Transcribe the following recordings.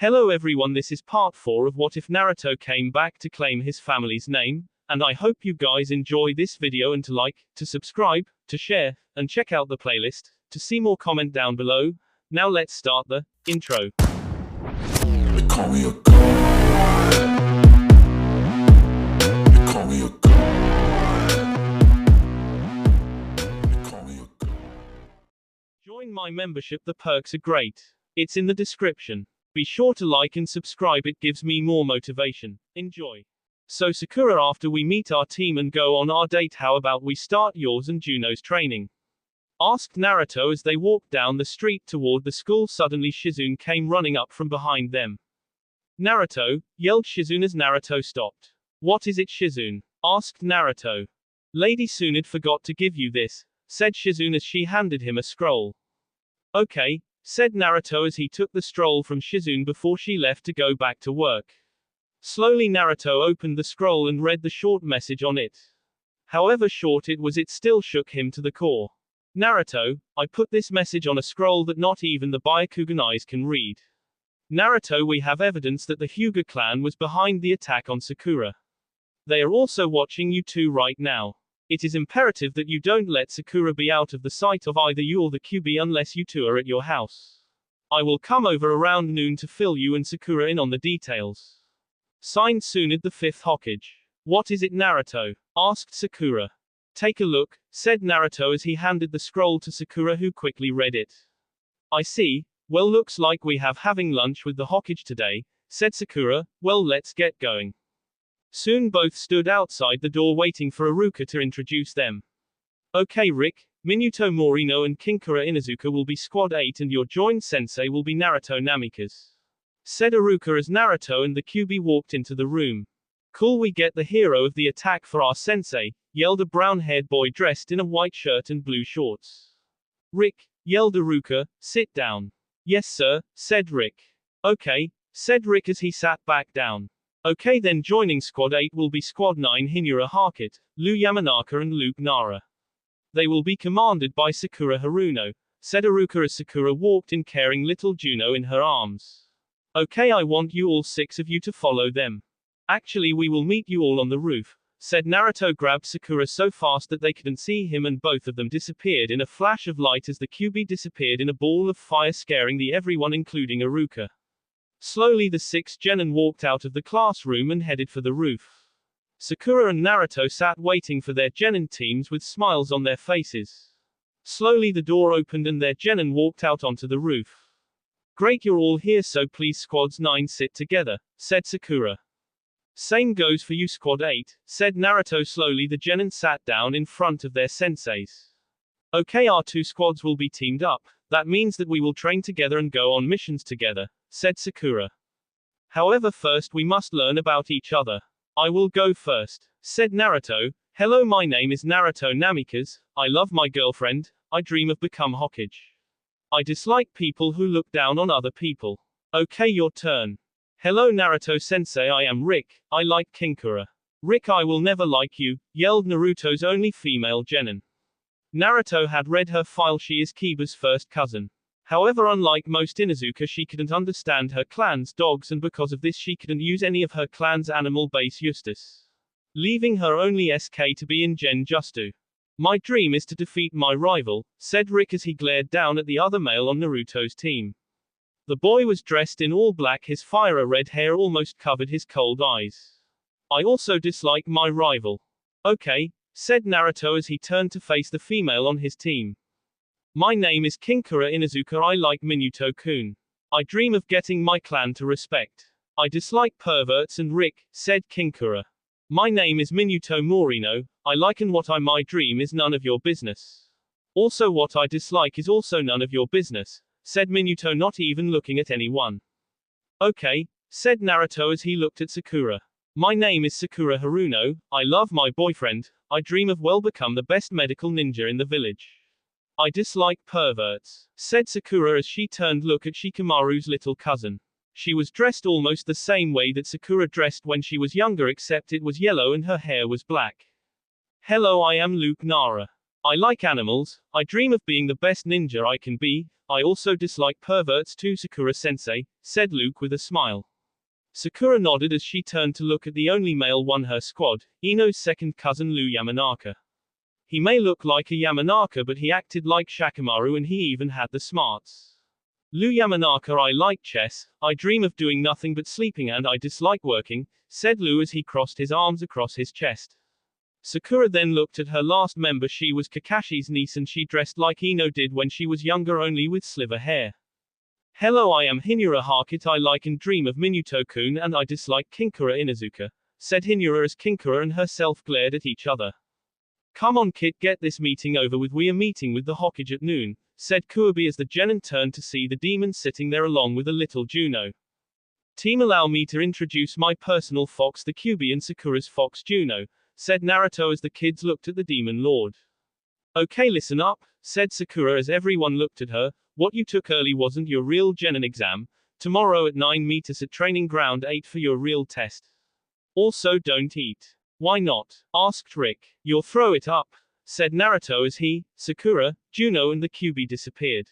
Hello everyone, this is part 4 of What If Naruto Came Back to Claim His Family's Name, and I hope you guys enjoy this video and to like, to subscribe, to share, and check out the playlist, to see more comment down below. Now let's start the intro. They call me a god. They call me a god. They call me a god. Join my membership, the perks are great. It's in the description. Be sure to like and subscribe, it gives me more motivation. Enjoy. So Sakura, after we meet our team and go on our date, how about we start yours and Juno's training? Asked Naruto as they walked down the street toward the school. Suddenly Shizune came running up from behind them. Naruto, yelled Shizune as Naruto stopped. What is it, Shizune? Asked Naruto. Lady Tsunade forgot to give you this, said Shizune as she handed him a scroll. Okay, said Naruto as he took the scroll from Shizune before she left to go back to work. Slowly Naruto opened the scroll and read the short message on it. However short it was, it still shook him to the core. Naruto, I put this message on a scroll that not even the Byakugan eyes can read. Naruto, we have evidence that the Hyuga clan was behind the attack on Sakura. They are also watching you two right now. It is imperative that you don't let Sakura be out of the sight of either you or the QB unless you two are at your house. I will come over around noon to fill you and Sakura in on the details. Signed, Tsunade, the 5th Hokage. What is it, Naruto? Asked Sakura. Take a look, said Naruto as he handed the scroll to Sakura, who quickly read it. I see. Well, looks like we have having lunch with the Hokage today, said Sakura. Well, let's get going. Soon both stood outside the door waiting for Iruka to introduce them. Okay, Rick, Minato Morino and Kinkura Inuzuka will be Squad 8 and your joint sensei will be Naruto Namikaze, said Iruka as Naruto and the QB walked into the room. Cool, we get the hero of the attack for our sensei, yelled a brown-haired boy dressed in a white shirt and blue shorts. Rick, yelled Iruka, sit down. Yes sir, said Rick. Okay, said Rick as he sat back down. Okay, then joining Squad 8 will be Squad 9 Hinura Haruka, Lu Yamanaka and Luke Nara. They will be commanded by Sakura Haruno, said Iruka as Sakura walked in carrying little Juno in her arms. Okay, I want you all 6 of you to follow them. Actually, we will meet you all on the roof, said Naruto. Grabbed Sakura so fast that they couldn't see him and both of them disappeared in a flash of light as the QB disappeared in a ball of fire, scaring everyone including Iruka. Slowly the 6 genin walked out of the classroom and headed for the roof. Sakura and Naruto sat waiting for their genin teams with smiles on their faces. Slowly the door opened and their genin walked out onto the roof. Great, you're all here, so please Squads 9 sit together, said Sakura. Same goes for you Squad 8, said Naruto. Slowly the genin sat down in front of their senseis. Okay, our 2 squads will be teamed up, that means that we will train together and go on missions together, said Sakura. However, first we must learn about each other. I will go first, said Naruto. Hello, my name is Naruto Namikaze, I love my girlfriend, I dream of become Hokage. I dislike people who look down on other people. Okay, your turn. Hello Naruto sensei, I am Rick, I like Kinkura. Rick, I will never like you, yelled Naruto's only female genin. Naruto had read her file. She is Kiba's first cousin. However, unlike most Inuzuka, she couldn't understand her clan's dogs, and because of this she couldn't use any of her clan's animal base Eustace, leaving her only SK to be in Genjutsu. My dream is to defeat my rival, said Rick as he glared down at the other male on Naruto's team. The boy was dressed in all black, his fire red hair almost covered his cold eyes. I also dislike my rival. Okay, said Naruto as he turned to face the female on his team. My name is Kinkura Inuzuka, I like Minato-kun. I dream of getting my clan to respect. I dislike perverts and Rick, said Kinkura. My name is Minato Morino, I like, and what my dream is none of your business. Also what I dislike is also none of your business, said Minato, not even looking at anyone. Okay, said Naruto as he looked at Sakura. My name is Sakura Haruno, I love my boyfriend, I dream of become the best medical ninja in the village. I dislike perverts, said Sakura as she turned look at Shikamaru's little cousin. She was dressed almost the same way that Sakura dressed when she was younger, except it was yellow and her hair was black. Hello, I am Luke Nara. I like animals, I dream of being the best ninja I can be, I also dislike perverts too, Sakura-sensei, said Luke with a smile. Sakura nodded as she turned to look at the only male one her squad, Ino's second cousin Lou Yamanaka. He may look like a Yamanaka but he acted like Shakamaru and he even had the smarts. Lou Yamanaka, I like chess, I dream of doing nothing but sleeping and I dislike working, said Lou as he crossed his arms across his chest. Sakura then looked at her last member. She was Kakashi's niece and she dressed like Ino did when she was younger, only with sliver hair. Hello, I am Hinura Harkit. I like and dream of Minuto-kun and I dislike Kinkura Inazuka, said Hinura as Kinkura and herself glared at each other. Come on Kit, get this meeting over with, we are meeting with the Hokage at noon, said Kuobi as the genin turned to see the demon sitting there along with a little Juno. Team, allow me to introduce my personal fox, the Kyuubi and Sakura's fox Juno, said Naruto as the kids looked at the demon lord. Okay, listen up, said Sakura as everyone looked at her, what you took early wasn't your real genin exam, tomorrow at 9 meet us at training ground 8 for your real test. Also don't eat. Why not? Asked Rick. You'll throw it up, said Naruto as he, Sakura, Juno and the Kyuubi disappeared,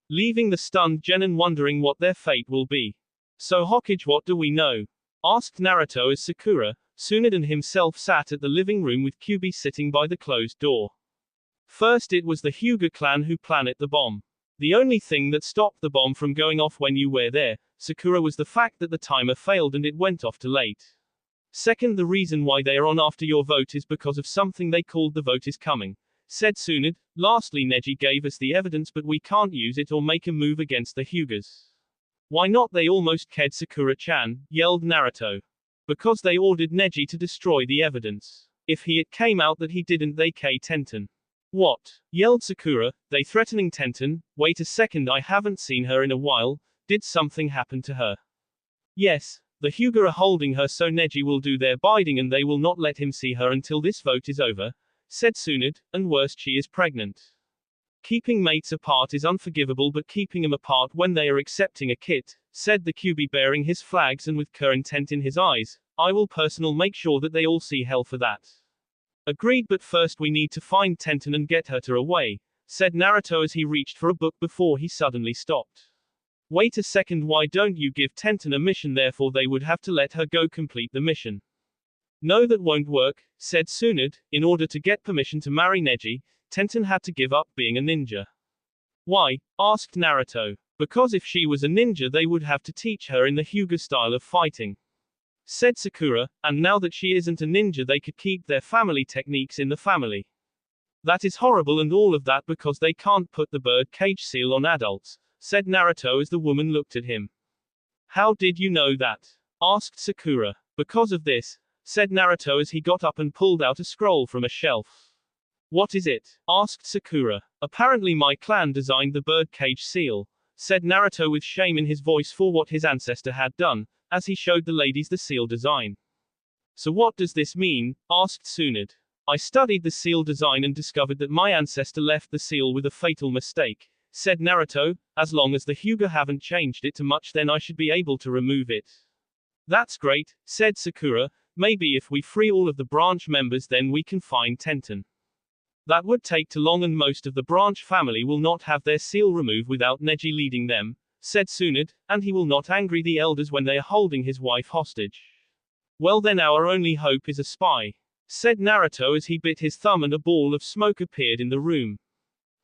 leaving the stunned genin wondering what their fate will be. So Hokage, what do we know? Asked Naruto as Sakura, Tsunade himself sat at the living room with Kyuubi sitting by the closed door. First it was the Hyuga clan who planted the bomb. The only thing that stopped the bomb from going off when you were there, Sakura, was the fact that the timer failed and it went off too late. Second, the reason why they are on after your vote is because of something they called the vote is coming, said Tsunade. Lastly, Neji gave us the evidence but we can't use it or make a move against the Hyugas. Why not? They almost killed Sakura-chan, yelled Naruto. Because they ordered Neji to destroy the evidence. If it came out that he didn't, they killed Tenten. What? Yelled Sakura, they threatening Tenten? Wait a second, I haven't seen her in a while, did something happen to her? Yes, the Hyuga are holding her so Neji will do their bidding and they will not let him see her until this vote is over, said Tsunade, and worst, she is pregnant. Keeping mates apart is unforgivable but keeping them apart when they are accepting a kit, said the Kyuubi bearing his flags and with clear intent in his eyes, I will personally make sure that they all see hell for that. Agreed, but first we need to find Tenten and get her away, said Naruto as he reached for a book before he suddenly stopped. Wait a second, why don't you give Tenten a mission? Therefore they would have to let her go complete the mission. No, that won't work, said Tsunade. In order to get permission to marry Neji, Tenten had to give up being a ninja. Why? Asked Naruto. Because if she was a ninja they would have to teach her in the Hyuga style of fighting, said Sakura, and now that she isn't a ninja they could keep their family techniques in the family. That is horrible, and all of that because they can't put the bird cage seal on adults, said Naruto as the woman looked at him. How did you know that? Asked Sakura. Because of this, said Naruto as he got up and pulled out a scroll from a shelf. What is it? Asked Sakura. Apparently my clan designed the bird cage seal, said Naruto with shame in his voice for what his ancestor had done, as he showed the ladies the seal design. So what does this mean? Asked Tsunade. I studied the seal design and discovered that my ancestor left the seal with a fatal mistake, said Naruto. As long as the Hyuga haven't changed it too much then I should be able to remove it. That's great, said Sakura. Maybe if we free all of the branch members then we can find Tenten. That would take too long and most of the branch family will not have their seal removed without Neji leading them, said Tsunade, and he will not angry the elders when they are holding his wife hostage. Well then our only hope is a spy, said Naruto as he bit his thumb and a ball of smoke appeared in the room.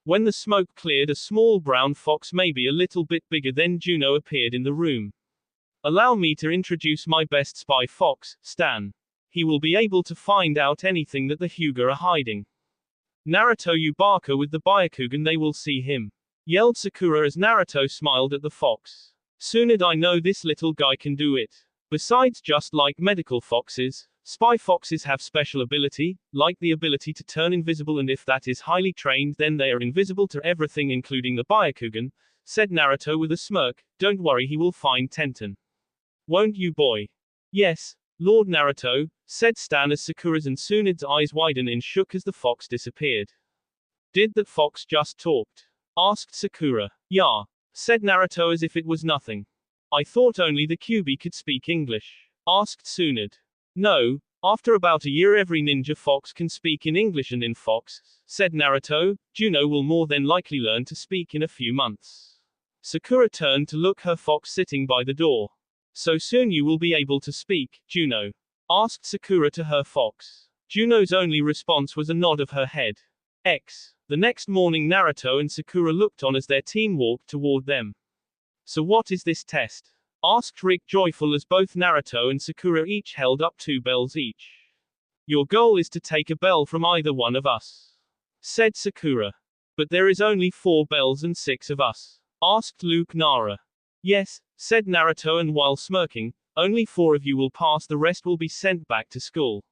When the smoke cleared a small brown fox maybe a little bit bigger than Juno appeared in the room. Allow me to introduce my best spy fox, Stan. He will be able to find out anything that the Hyuga are hiding. Naruto Yubaka with the Byakugan, they will see him, yelled Sakura as Naruto smiled at the fox. Tsunade, I know this little guy can do it. Besides, just like medical foxes, spy foxes have special ability, like the ability to turn invisible, and if that is highly trained then they are invisible to everything including the Byakugan, said Naruto with a smirk. Don't worry, he will find Tenten. Won't you, boy? Yes, Lord Naruto, said Stan as Sakura's and Tsunade's eyes widened and shook as the fox disappeared. Did that fox just talked? Asked Sakura. Yeah, said Naruto as if it was nothing. I thought only the Kyuubi could speak English. Asked Tsunade. No, After about a year every ninja fox can speak in English and in fox, said Naruto. Juno will more than likely learn to speak in a few months. Sakura turned to look her fox sitting by the door. So soon you will be able to speak, Juno? Asked Sakura to her fox. Juno's only response was a nod of her head. The next morning Naruto and Sakura looked on as their team walked toward them. So what is this test? Asked Rick joyful as both Naruto and Sakura each held up 2 bells each. Your goal is to take a bell from either one of us, said Sakura. But there is only 4 bells and 6 of us, asked Luke Nara. Yes, said Naruto, and while smirking, only 4 of you will pass, the rest will be sent back to school.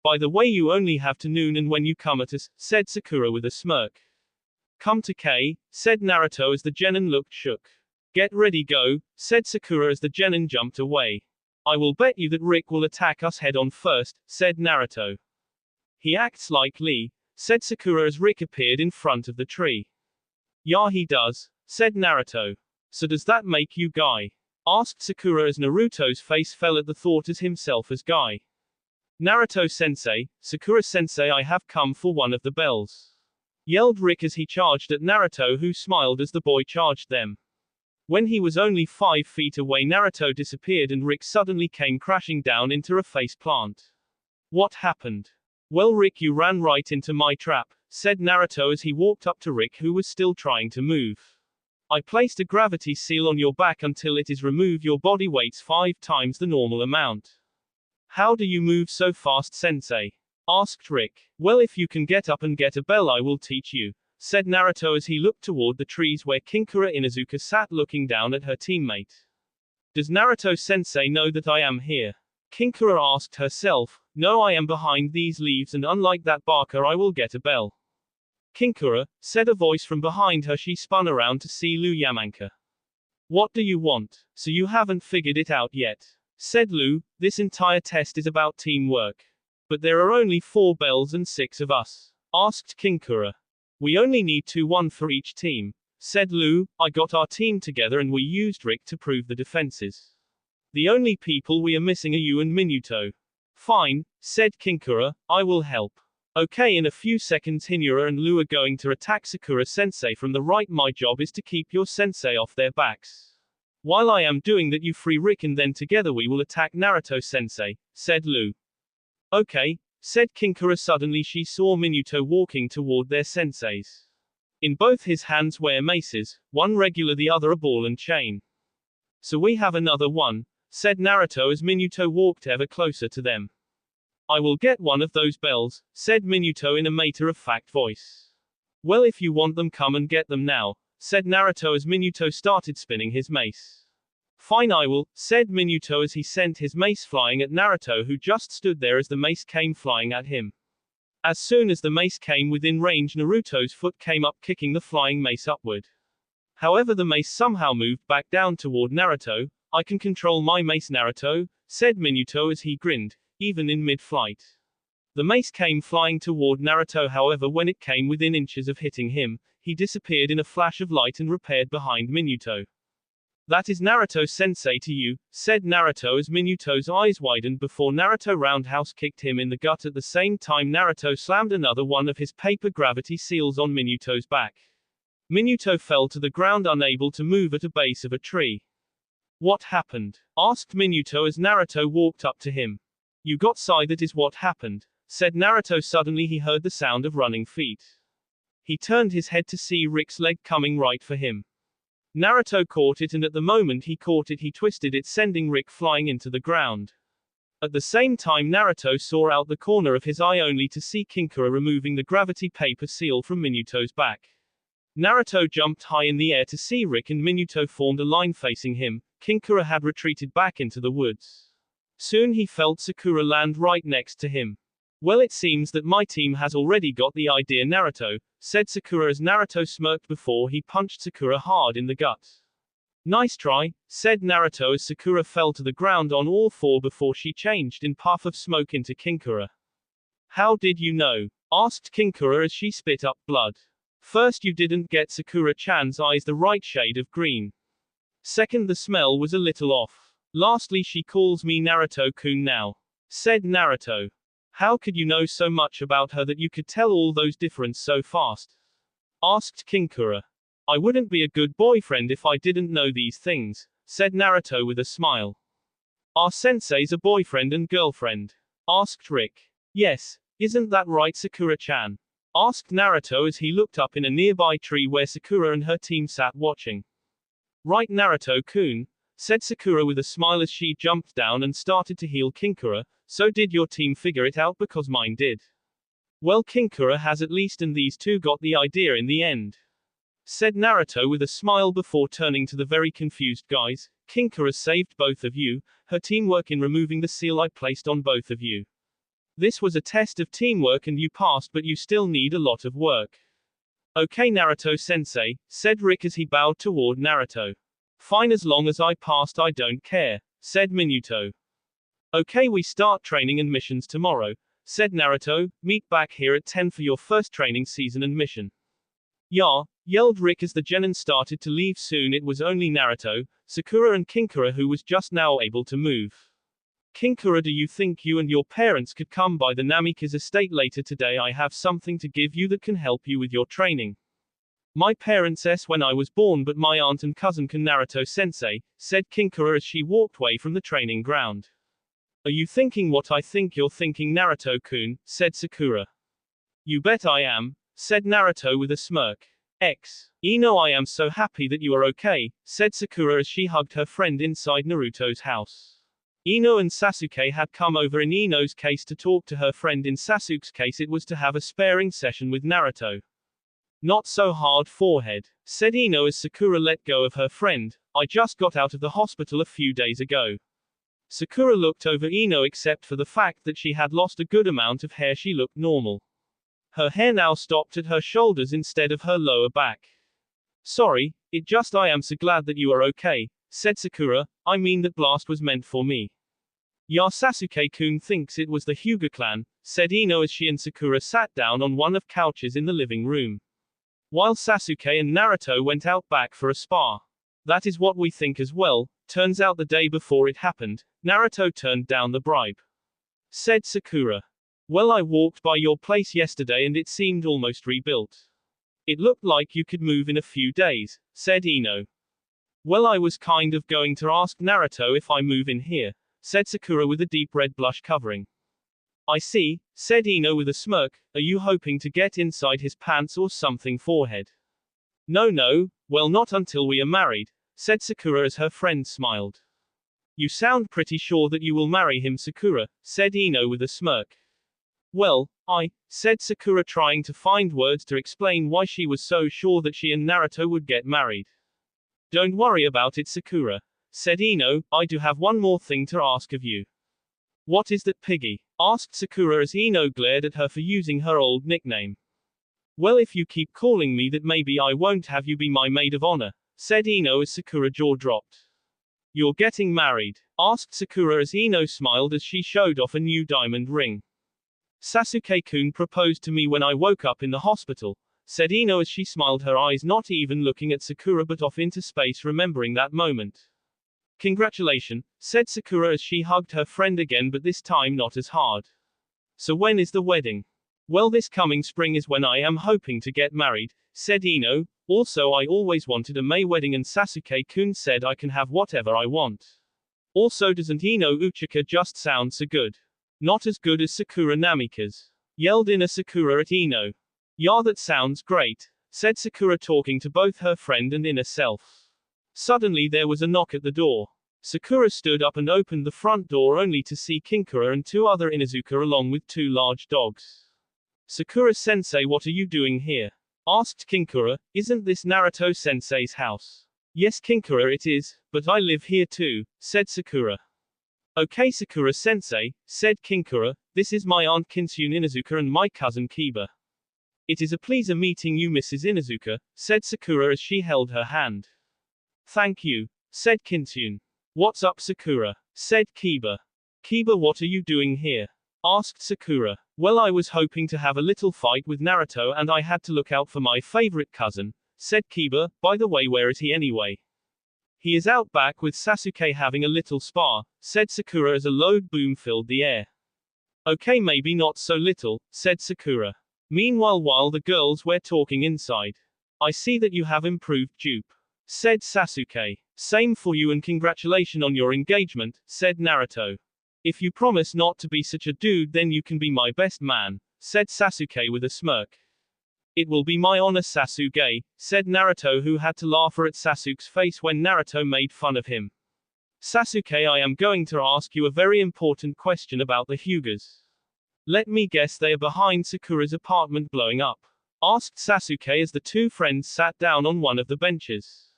By the way, you only have to noon and when you come at us, said Sakura with a smirk. Come to K, said Naruto as the genin looked shook. Get ready, go, said Sakura as the genin jumped away. I will bet you that Rick will attack us head on first, said Naruto. He acts like Lee, said Sakura as Rick appeared in front of the tree. Yeah, he does, said Naruto. So does that make you Guy? Asked Sakura as Naruto's face fell at the thought as himself as Guy. Naruto-sensei, Sakura-sensei, I have come for one of the bells, yelled Rick as he charged at Naruto, who smiled as the boy charged them. When he was only 5 feet away, Naruto disappeared and Rick suddenly came crashing down into a face plant. What happened? Well, Rick, you ran right into my trap, said Naruto as he walked up to Rick, who was still trying to move. I placed a gravity seal on your back until it is removed. Your body weight's 5 times the normal amount. How do you move so fast, sensei? Asked Rick. Well, if you can get up and get a bell, I will teach you, said Naruto as he looked toward the trees where Kinkura Inuzuka sat looking down at her teammate. Does Naruto-sensei know that I am here? Kinkura asked herself. No, I am behind these leaves, and unlike that barker, I will get a bell. Kinkura, said a voice from behind her. She spun around to see Lu Yamanka. What do you want? So you haven't figured it out yet, said Lu. This entire test is about teamwork. But there are only 4 bells and 6 of us, asked Kinkura. We only need 1 for each team, said Lu. I got our team together and we used Rick to prove the defenses. The only people we are missing are you and Minuto. Fine, said Kinkura, I will help. Okay, in a few seconds Hinura and Lu are going to attack Sakura-sensei from the right. My job is to keep your sensei off their backs. While I am doing that, you free Rick and then together we will attack Naruto-sensei, said Lu. Okay, said Kinkura. Suddenly she saw Minuto walking toward their senseis. In both his hands were maces, one regular, the other a ball and chain. So we have another one, said Naruto as Minuto walked ever closer to them. I will get one of those bells, said Minuto in a matter-of-fact voice. Well, if you want them, come and get them now, said Naruto as Minuto started spinning his mace. Fine, I will, said Minuto as he sent his mace flying at Naruto, who just stood there as the mace came flying at him. As soon as the mace came within range, Naruto's foot came up, kicking the flying mace upward. However, the mace somehow moved back down toward Naruto. I can control my mace, Naruto, said Minuto as he grinned, even in mid-flight. The mace came flying toward Naruto. However, when it came within inches of hitting him, he disappeared in a flash of light and repaired behind Minuto. That is Naruto-sensei to you, said Naruto as Minuto's eyes widened before Naruto roundhouse kicked him in the gut. At the same time, Naruto slammed another one of his paper gravity seals on Minuto's back. Minuto fell to the ground, unable to move, at a base of a tree. What happened? Asked Minuto as Naruto walked up to him. You got Sai, that is what happened, said Naruto. Suddenly he heard the sound of running feet. He turned his head to see Rick's leg coming right for him. Naruto caught it, and at the moment he caught it, he twisted it, sending Rick flying into the ground. At the same time, Naruto saw out the corner of his eye only to see Kinkura removing the gravity paper seal from Minuto's back. Naruto jumped high in the air to see Rick, and Minuto formed a line facing him. Kinkura had retreated back into the woods. Soon he felt Sakura land right next to him. Well, it seems that my team has already got the idea, Naruto, said Sakura as Naruto smirked before he punched Sakura hard in the gut. Nice try, said Naruto as Sakura fell to the ground on all 4 before she changed in puff of smoke into Kinkura. How did you know? Asked Kinkura as she spit up blood. First, you didn't get Sakura-chan's eyes the right shade of green. Second, the smell was a little off. Lastly, she calls me Naruto-kun now. said Naruto. How could you know so much about her that you could tell all those difference so fast? Asked Kinkura. I wouldn't be a good boyfriend if I didn't know these things, said Naruto with a smile. Are senseis a boyfriend and girlfriend? Asked Rick. Yes, isn't that right, Sakura-chan? Asked Naruto as he looked up in a nearby tree where Sakura and her team sat watching. Right, Naruto-kun, said Sakura with a smile as she jumped down and started to heal Kinkura. So did your team figure it out? Because mine did. Well, Kinkura has at least, and these two got the idea in the end, said Naruto with a smile before turning to the very confused guys. Kinkura saved both of you, her teamwork in removing the seal I placed on both of you. This was a test of teamwork and you passed, but you still need a lot of work. Okay, Naruto-sensei, said Rick as he bowed toward Naruto. Fine, as long as I passed I don't care, said Minuto. Okay, we start training and missions tomorrow, said Naruto. Meet back here at 10 for your first training season and mission. Yeah, yelled Rick as the genin started to leave. Soon it was only Naruto, Sakura and Kinkura who was just now able to move. Kinkura, do you think you and your parents could come by the Namika's estate later today? I have something to give you that can help you with your training. My parents when I was born, but my aunt and cousin can, Naruto-sensei, said Kinkura as she walked away from the training ground. Are you thinking what I think you're thinking, Naruto-kun, said Sakura. You bet I am, said Naruto with a smirk. Ino, I am so happy that you are okay, said Sakura as she hugged her friend inside Naruto's house. Ino and Sasuke had come over in Ino's case to talk to her friend. In Sasuke's case it was to have a sparring session with Naruto. Not so hard, forehead, said Ino as Sakura let go of her friend. I just got out of the hospital a few days ago. Sakura looked over Ino. Except for the fact that she had lost a good amount of hair, she looked normal. Her hair now stopped at her shoulders instead of her lower back. Sorry, I am so glad that you are okay, said Sakura. I mean, that blast was meant for me. Ya, Sasuke-kun thinks it was the Hyuga clan, said Ino as she and Sakura sat down on one of couches in the living room, while Sasuke and Naruto went out back for a spar. That is what we think as well. Turns out the day before it happened, Naruto turned down the bribe, said Sakura. Well, I walked by your place yesterday and it seemed almost rebuilt. It looked like you could move in a few days, said Ino. Well, I was kind of going to ask Naruto if I move in here, said Sakura with a deep red blush covering. I see, said Ino with a smirk. Are you hoping to get inside his pants or something, forehead? No, well, not until we are married, said Sakura as her friend smiled. You sound pretty sure that you will marry him, Sakura, said Ino with a smirk. Well, said Sakura, trying to find words to explain why she was so sure that she and Naruto would get married. Don't worry about it, Sakura, said Ino. I do have one more thing to ask of you. What is that, Piggy? Asked Sakura as Ino glared at her for using her old nickname. Well, if you keep calling me that, maybe I won't have you be my maid of honor, said Ino as Sakura jaw dropped. You're getting married? Asked Sakura as Ino smiled as she showed off a new diamond ring. Sasuke-kun proposed to me when I woke up in the hospital, said Ino as she smiled, her eyes not even looking at Sakura but off into space, remembering that moment. Congratulations, said Sakura as she hugged her friend again, but this time not as hard. So when is the wedding? Well, this coming spring is when I am hoping to get married, said Ino. Also, I always wanted a May wedding and Sasuke-kun said I can have whatever I want. Also, doesn't Ino Uchiha just sound so good? Not as good as Sakura Namika's, yelled Ina Sakura at Ino. Yeah, that sounds great, said Sakura, talking to both her friend and inner self. Suddenly there was a knock at the door. Sakura stood up and opened the front door only to see Kinkura and two other Inuzuka along with two large dogs. Sakura-sensei, what are you doing here? Asked Kinkura. Isn't this Naruto-sensei's house? Yes, Kinkura, it is, but I live here too, said Sakura. Okay, Sakura-sensei, said Kinkura, this is my aunt Kinsun Inuzuka and my cousin Kiba. It is a pleasure meeting you, Mrs. Inuzuka, said Sakura as she held her hand. Thank you, said Kinsun. What's up, Sakura? Said Kiba. Kiba, what are you doing here? Asked Sakura. Well, I was hoping to have a little fight with Naruto and I had to look out for my favorite cousin, said Kiba. By the way, where is he anyway? He is out back with Sasuke having a little spar, said Sakura as a loud boom filled the air. Okay, maybe not so little, said Sakura. Meanwhile, while the girls were talking inside. I see that you have improved, dupe, said Sasuke. Same for you and congratulations on your engagement, said Naruto. If you promise not to be such a dude, then you can be my best man, said Sasuke with a smirk. It will be my honor, Sasuke, said Naruto, who had to laugh at Sasuke's face when Naruto made fun of him. Sasuke, I am going to ask you a very important question about the Hyugas. Let me guess, they are behind Sakura's apartment blowing up, asked Sasuke as the two friends sat down on one of the benches.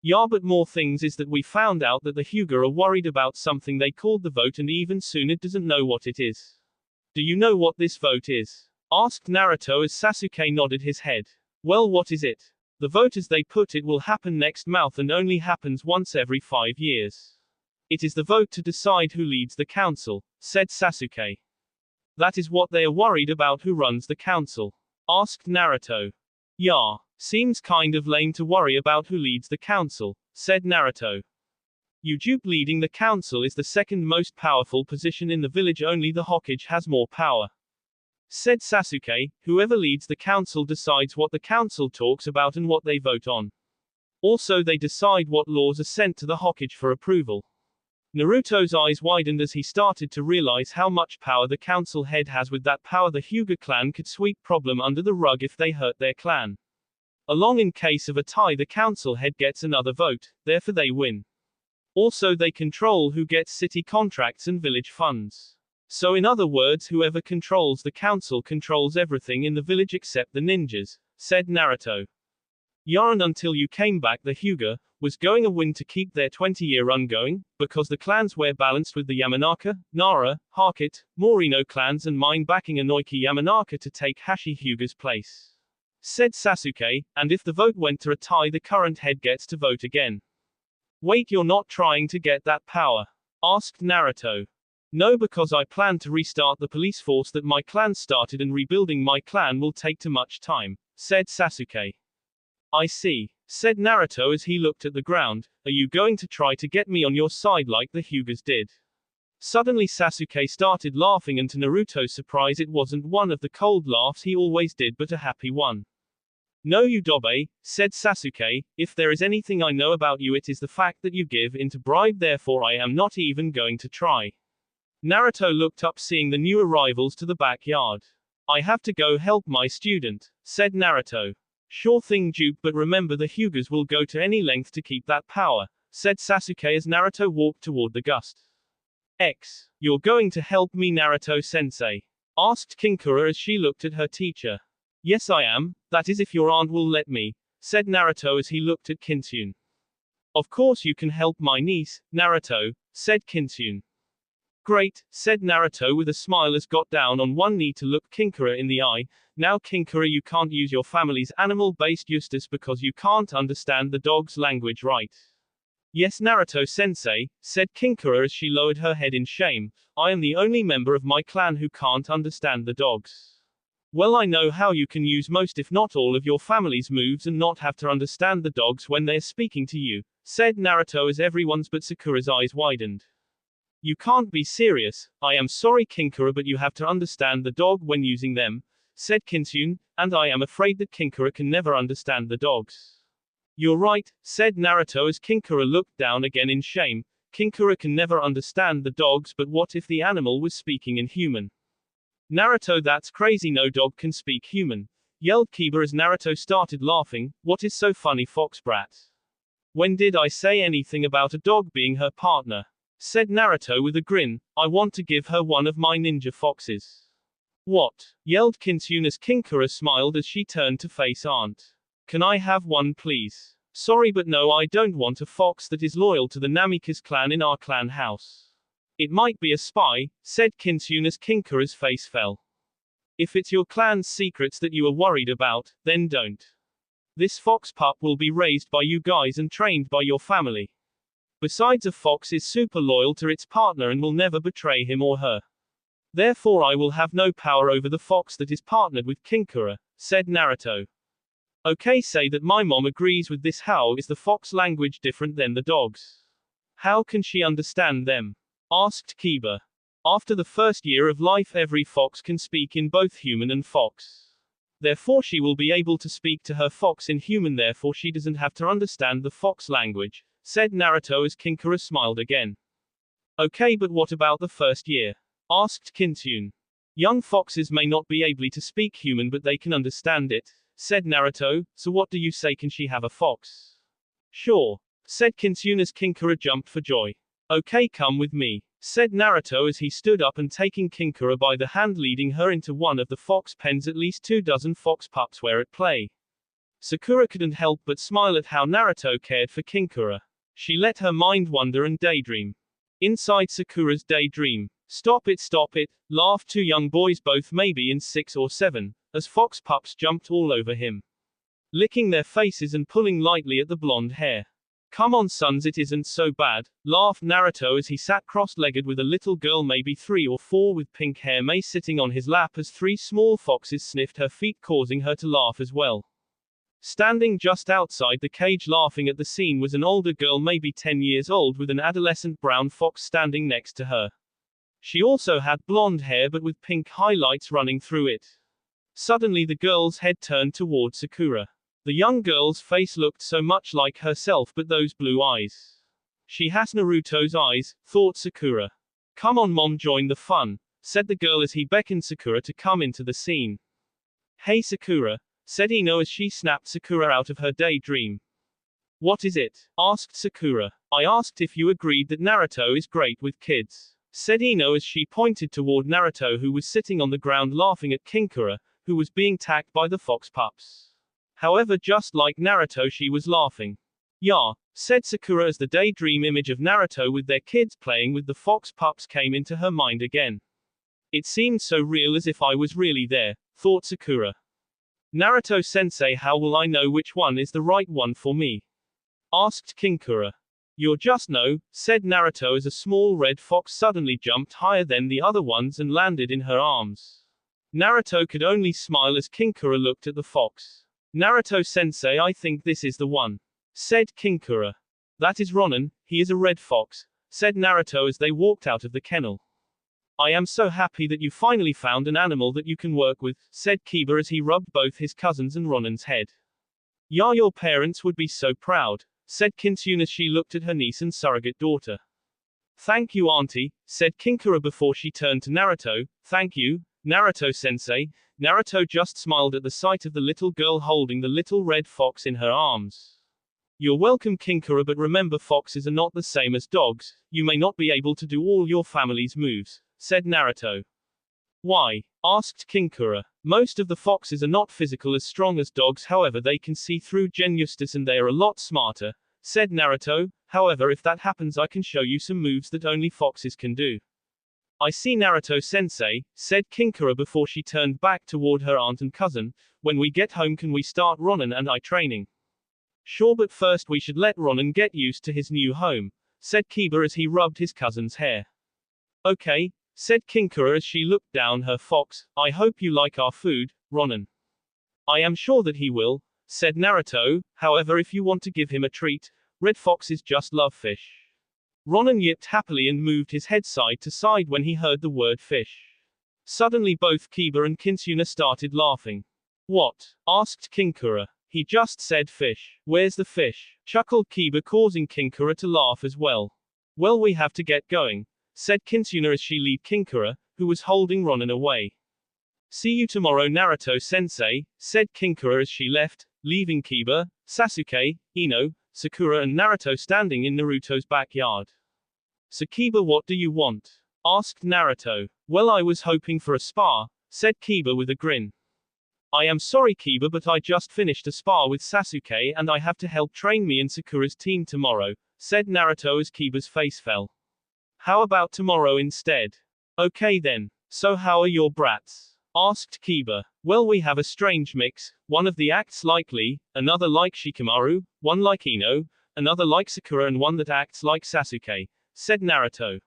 Yeah, but more things is that we found out that the Hyuga are worried about something they called the vote, and even Tsunade doesn't know what it is. Do you know what this vote is? Asked Naruto as Sasuke nodded his head. Well, what is it? The vote, as they put it, will happen next month and only happens once every 5 years. It is the vote to decide who leads the council, said Sasuke. That is what they are worried about, who runs the council? Asked Naruto. Yeah, seems kind of lame to worry about who leads the council, said Naruto. You dupe, leading the council is the second most powerful position in the village, only the Hokage has more power, said Sasuke. Whoever leads the council decides what the council talks about and what they vote on. Also, they decide what laws are sent to the Hokage for approval. Naruto's eyes widened as he started to realize how much power the council head has. With that power, the Hyuga clan could sweep problem under the rug if they hurt their clan. Along, in case of a tie, the council head gets another vote, therefore they win. Also, they control who gets city contracts and village funds. So in other words, whoever controls the council controls everything in the village except the ninjas, said Naruto. Yeah, and until you came back, the Hyuga was going to win to keep their 20-year run going, because the clans were balanced with the Yamanaka, Nara, Harkit, Morino clans and mine backing Inoki Yamanaka to take Hashi Hyuga's place, said Sasuke, and if the vote went to a tie, the current head gets to vote again. Wait, you're not trying to get that power? Asked Naruto. No, because I plan to restart the police force that my clan started, and rebuilding my clan will take too much time, said Sasuke. I see, said Naruto as he looked at the ground. Are you going to try to get me on your side like the Hyugas did? Suddenly Sasuke started laughing, and to Naruto's surprise, it wasn't one of the cold laughs he always did, but a happy one. No, you dobe, said Sasuke. If there is anything I know about you, it is the fact that you give in to bribe, therefore I am not even going to try. Naruto looked up, seeing the new arrivals to the backyard. I have to go help my student, said Naruto. Sure thing, dupe, but remember the Hyugas will go to any length to keep that power, said Sasuke as Naruto walked toward the gust. You're going to help me, Naruto-sensei? Asked Kinkura as she looked at her teacher. Yes, I am, that is if your aunt will let me, said Naruto as he looked at Kinsun. Of course you can help my niece, Naruto, said Kinsun. Great, said Naruto with a smile as got down on one knee to look Kinkura in the eye. Now Kinkura, you can't use your family's animal-based justice because you can't understand the dog's language, right? Yes, Naruto-sensei, said Kinkura as she lowered her head in shame. I am the only member of my clan who can't understand the dogs. Well, I know how you can use most if not all of your family's moves and not have to understand the dogs when they're speaking to you, said Naruto as everyone's but Sakura's eyes widened. You can't be serious. I am sorry, Kinkura, but you have to understand the dog when using them, said Kinsun, and I am afraid that Kinkura can never understand the dogs. You're right, said Naruto as Kinkura looked down again in shame. Kinkura can never understand the dogs, but what if the animal was speaking in human? Naruto, that's crazy, no dog can speak human, yelled Kiba as Naruto started laughing. What is so funny, fox brat? When did I say anything about a dog being her partner? Said Naruto with a grin. I want to give her one of my ninja foxes. What? Yelled Kinsun as Kinkura smiled as she turned to face aunt. Can I have one, please? Sorry, but no, I don't want a fox that is loyal to the Namikaze clan in our clan house. It might be a spy, said Kinsun as Kinkura's face fell. If it's your clan's secrets that you are worried about, then don't. This fox pup will be raised by you guys and trained by your family. Besides, a fox is super loyal to its partner and will never betray him or her. Therefore I will have no power over the fox that is partnered with Kinkura, said Naruto. Okay, say that my mom agrees with this. How is the fox language different than the dogs? How can she understand them? Asked Kiba. After the first year of life, every fox can speak in both human and fox. Therefore she will be able to speak to her fox in human, therefore she doesn't have to understand the fox language, said Naruto as Kinkara smiled again. Okay, but what about the first year? Asked Kitsune. Young foxes may not be able to speak human, but they can understand it, said Naruto. So what do you say, can she have a fox? Sure, said Kitsune as Kinkara jumped for joy. Okay, come with me, said Naruto as he stood up and taking Kinkara by the hand leading her into one of the fox pens. At least 24 fox pups were at play. Sakura couldn't help but smile at how Naruto cared for Kinkara. She let her mind wander and daydream. Inside Sakura's daydream. Stop it, laughed two young boys, both maybe in 6 or 7, as fox pups jumped all over him, licking their faces and pulling lightly at the blonde hair. Come on sons, it isn't so bad, laughed Naruto as he sat cross-legged with a little girl maybe 3 or 4 with pink hair May sitting on his lap as 3 small foxes sniffed her feet, causing her to laugh as well. Standing just outside the cage laughing at the scene was an older girl maybe 10 years old with an adolescent brown fox standing next to her. She also had blonde hair but with pink highlights running through it. Suddenly the girl's head turned toward Sakura. The young girl's face looked so much like herself, but those blue eyes. She has Naruto's eyes, thought Sakura. Come on mom, join the fun, said the girl as he beckoned Sakura to come into the scene. Hey Sakura, said Ino as she snapped Sakura out of her daydream. What is it? Asked Sakura. I asked if you agreed that Naruto is great with kids, said Ino as she pointed toward Naruto, who was sitting on the ground laughing at Kinkara, who was being attacked by the fox pups. However, just like Naruto, she was laughing. Yeah, said Sakura as the daydream image of Naruto with their kids playing with the fox pups came into her mind again. It seemed so real, as if I was really there, thought Sakura. Naruto-sensei, how will I know which one is the right one for me? Asked Kinkara. You'll just know, said Naruto as a small red fox suddenly jumped higher than the other ones and landed in her arms. Naruto could only smile as Kinkara looked at the fox. Naruto-sensei, I think this is the one, said Kinkara. That is Ronin, he is a red fox, said Naruto as they walked out of the kennel. I am so happy that you finally found an animal that you can work with, said Kiba as he rubbed both his cousins and Ronin's head. Yeah, your parents would be so proud, said Kitsune as she looked at her niece and surrogate daughter. Thank you auntie, said Kinkara before she turned to Naruto. Thank you, Naruto-sensei. Naruto just smiled at the sight of the little girl holding the little red fox in her arms. You're welcome Kinkara, but remember foxes are not the same as dogs, you may not be able to do all your family's moves, said Naruto. Why? Asked Kinkara. Most of the foxes are not physical as strong as dogs, however they can see through Genustice and they are a lot smarter, said Naruto. However, if that happens I can show you some moves that only foxes can do. I see Naruto-sensei, said Kinkara before she turned back toward her aunt and cousin. When we get home can we start Ronin and I training? Sure, but first we should let Ronin get used to his new home, said Kiba as he rubbed his cousin's hair. Okay, said Kinkara as she looked down her fox. I hope you like our food, Ronin. I am sure that he will, said Naruto. However, if you want to give him a treat, red foxes just love fish. Ronin yipped happily and moved his head side to side when he heard the word fish. Suddenly both Kiba and Kitsune started laughing. What? Asked Kinkara. He just said fish. Where's the fish? Chuckled Kiba, causing Kinkara to laugh as well. Well, we have to get going, said Kitsune as she led Kinkara, who was holding Ronin, away. See you tomorrow Naruto-sensei, said Kinkara as she left, leaving Kiba, Sasuke, Ino, Sakura and Naruto standing in Naruto's backyard. So Kiba, what do you want? Asked Naruto. Well, I was hoping for a spar, said Kiba with a grin. I am sorry Kiba, but I just finished a spar with Sasuke and I have to help train me and Sakura's team tomorrow, said Naruto as Kiba's face fell. How about tomorrow instead? Okay then. So how are your brats? Asked Kiba. Well, we have a strange mix, one of the acts like Lee, another like Shikamaru, one like Ino, another like Sakura and one that acts like Sasuke, said Naruto.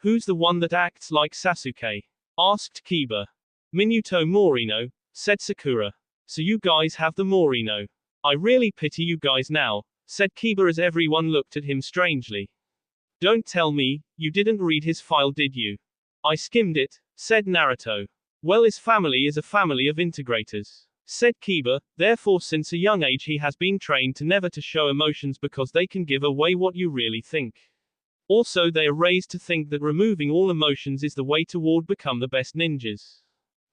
Who's the one that acts like Sasuke? Asked Kiba. Minuto Morino, said Sakura. So you guys have the Morino. I really pity you guys now, said Kiba as everyone looked at him strangely. Don't tell me, you didn't read his file, did you? I skimmed it, said Naruto. Well, his family is a family of integrators, said Kiba. Therefore, since a young age he has been trained to never to show emotions because they can give away what you really think. Also, they are raised to think that removing all emotions is the way toward become the best ninjas.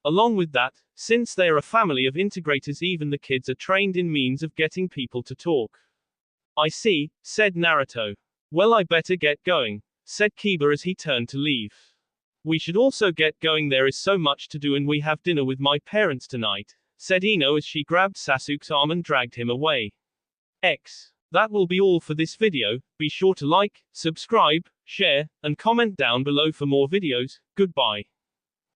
Along with that, since they are a family of integrators, even the kids are trained in means of getting people to talk. I see, said Naruto. Well, I better get going, said Kiba as he turned to leave. We should also get going, there is so much to do and we have dinner with my parents tonight, said Ino as she grabbed Sasuke's arm and dragged him away. That will be all for this video. Be sure to like, subscribe, share, and comment down below for more videos. Goodbye.